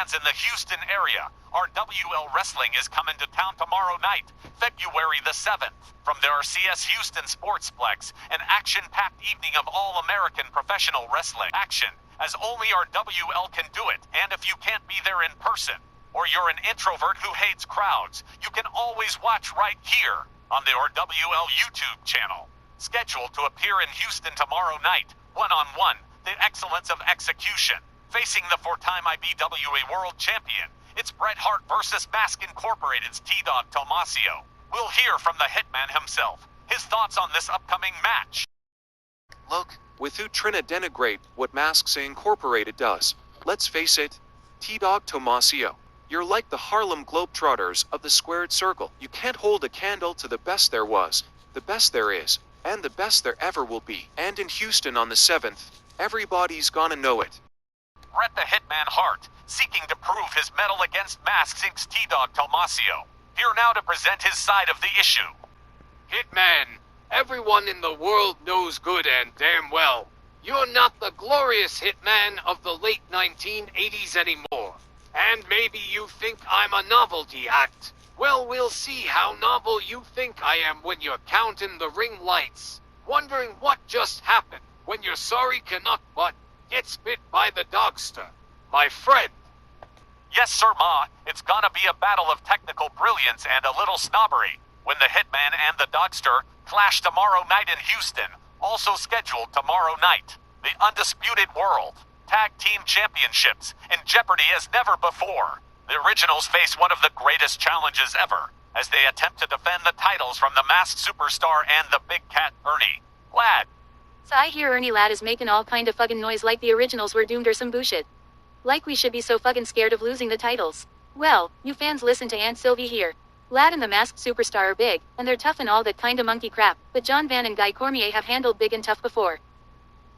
fans in the Houston area, RWL Wrestling is coming to town tomorrow night, February the 7th. From their CS Houston Sportsplex, an action-packed evening of all-American professional wrestling action, as only RWL can do it. And if you can't be there in person, or you're an introvert who hates crowds, you can always watch right here on the RWL YouTube channel. Scheduled to appear in Houston tomorrow night, one-on-one, the excellence of execution. Facing the four-time IBWA World Champion, it's Bret Hart versus Mask Incorporated's T-Dog Tomasio. We'll hear from the Hitman himself, his thoughts on this upcoming match. Look, without trying to denigrate what Masks Incorporated does, let's face it, T-Dog Tomasio, you're like the Harlem Globetrotters of the squared circle. You can't hold a candle to the best there was, the best there is, and the best there ever will be. And in Houston on the 7th, everybody's gonna know it. Bret the Hitman Hart, seeking to prove his mettle against Masks Inc.'s T-Dog Tomasio, here now to present his side of the issue. Hitman, everyone in the world knows good and damn well, you're not the glorious Hitman of the late 1980s anymore. And maybe you think I'm a novelty act. Well, we'll see how novel you think I am when you're counting the ring lights, wondering what just happened when your sorry Canuck butt gets bit by the dogster. My friend. Yes, Sir Ma, it's gonna be a battle of technical brilliance and a little snobbery when the Hitman and the Dogster clash tomorrow night in Houston, also scheduled tomorrow night. The Undisputed World Tag Team Championships in jeopardy as never before. The Originals face one of the greatest challenges ever, as they attempt to defend the titles from the Masked Superstar and the Big Cat, Ernie Ladd. So I hear Ernie Ladd is making all kind of fucking noise like the Originals were doomed or some bullshit. Like we should be so fucking scared of losing the titles. Well, you fans listen to Aunt Sylvie here. Ladd and the Masked Superstar are big, and they're tough and all that kinda monkey crap, but John Van and Guy Cormier have handled big and tough before.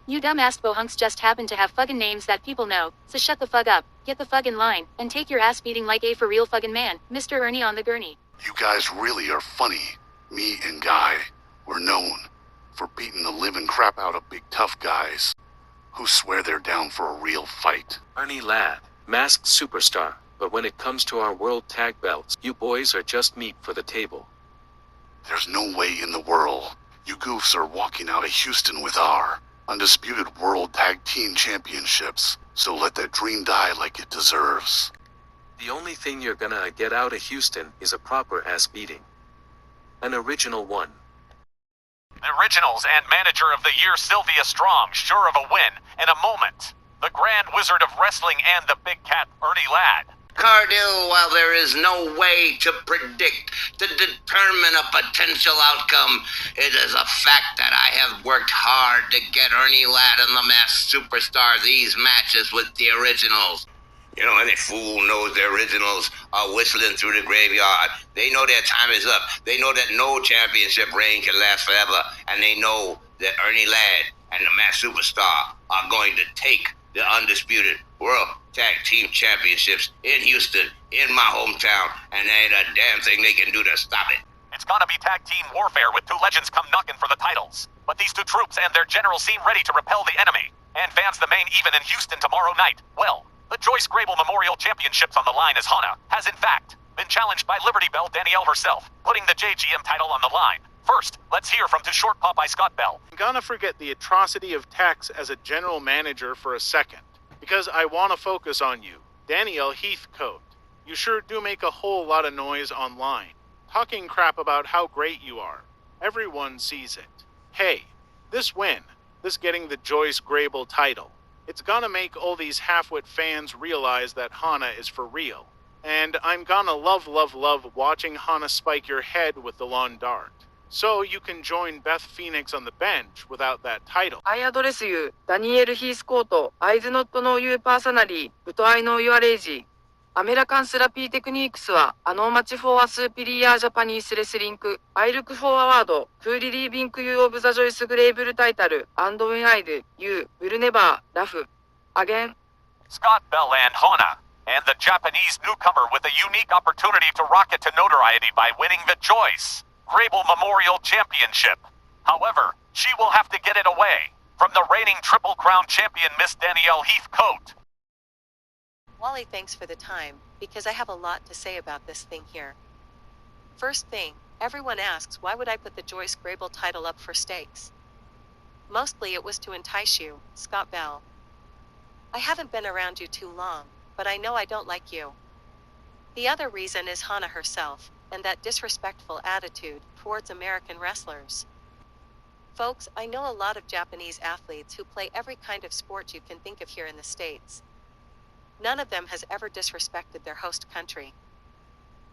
You dumb-ass bohunks just happen to have fucking names that people know, so shut the fuck up, get the fuck in line, and take your ass beating like a for real fucking man, Mr. Ernie on the gurney. You guys really are funny. Me and Guy were known for beating the living crap out of big tough guys who swear they're down for a real fight. Ernie Ladd, Masked Superstar, but when it comes to our world tag belts, you boys are just meat for the table. There's no way in the world you goofs are walking out of Houston with our Undisputed World Tag Team Championships, so let that dream die like it deserves. The only thing you're gonna get out of Houston is a proper ass beating. An original one. The Originals and Manager of the Year Sylvia Strong sure of a win in a moment. The Grand Wizard of Wrestling and the Big Cat, Ernie Ladd. Cardell, while there is no way to predict, to determine a potential outcome, it is a fact that I have worked hard to get Ernie Ladd and the Masked Superstar these matches with the Originals. You know, any fool knows the Originals are whistling through the graveyard. They know their time is up. They know that no championship reign can last forever. And they know that Ernie Ladd and the Masked Superstar are going to take the Undisputed World Tag Team Championships in Houston, in my hometown, and there ain't a damn thing they can do to stop it. It's gonna be tag team warfare with two legends come knocking for the titles. But these two troops and their generals seem ready to repel the enemy. And fans the main even in Houston tomorrow night. Well, the Joyce Grable Memorial Championships on the line as Hana has in fact been challenged by Liberty Bell Danielle herself, putting the JGM title on the line. First, let's hear from To Short Popeye Scott Bell. I'm gonna forget the atrocity of Tex as a general manager for a second, because I want to focus on you, Danielle Heathcote. You sure do make a whole lot of noise online, talking crap about how great you are. Everyone sees it. Hey, this win, this getting the Joyce Grable title, it's gonna make all these half-wit fans realize that Hana is for real. And I'm gonna love watching Hana spike your head with the lawn dart. So you can join Beth Phoenix on the bench without that title. I address you, Daniel Heathcote, I do not know you personally, but I know your age. American Therapy Techniques は、match for a superior Japanese wrestling. I look forward to relieving you of the Joyce Grable title, and when I do, you will never laugh again. Scott Bell and Hana, and the Japanese newcomer with a unique opportunity to rocket to notoriety by winning the Joyce Grable Memorial Championship. However, she will have to get it away from the reigning Triple Crown champion Miss Danielle Heathcote. Wally, thanks for the time, because I have a lot to say about this thing here. First thing, everyone asks why would I put the Joyce Grable title up for stakes? Mostly it was to entice you, Scott Bell. I haven't been around you too long, but I know I don't like you. The other reason is Hana herself, and that disrespectful attitude towards American wrestlers. Folks, I know a lot of Japanese athletes who play every kind of sport you can think of here in the States. None of them has ever disrespected their host country.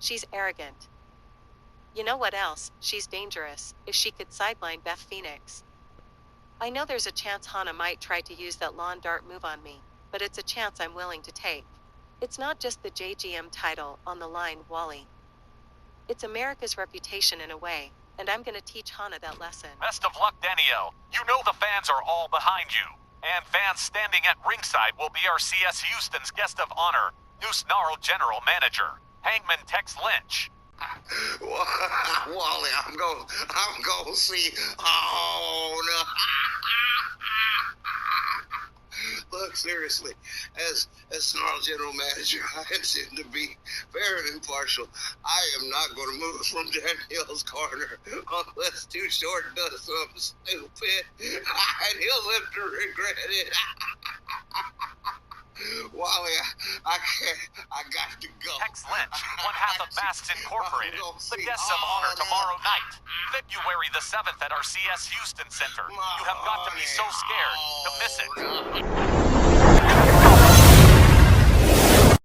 She's arrogant. You know what else? She's dangerous, if she could sideline Beth Phoenix. I know there's a chance Hana might try to use that lawn dart move on me, but it's a chance I'm willing to take. It's not just the JGM title on the line, Wally. It's America's reputation in a way, and I'm gonna teach Hana that lesson. Best of luck, Danielle. You know the fans are all behind you. And fans standing at ringside will be our CS Houston's guest of honor, Noose Gnarl General Manager, Hangman Tex Lynch. Wally, I'm going to see. Oh, no. Look, seriously, as Snarl General Manager, I intend to be fair and impartial. I am not going to move from Danielle's corner unless Too Short does something stupid, and he'll live to regret it. Wally, I can't. I got to go. Tex Lynch, one half of Masks Incorporated, the guests of honor tomorrow night, February the 7th at our CS Houston Center. You have got to be so scared to miss it.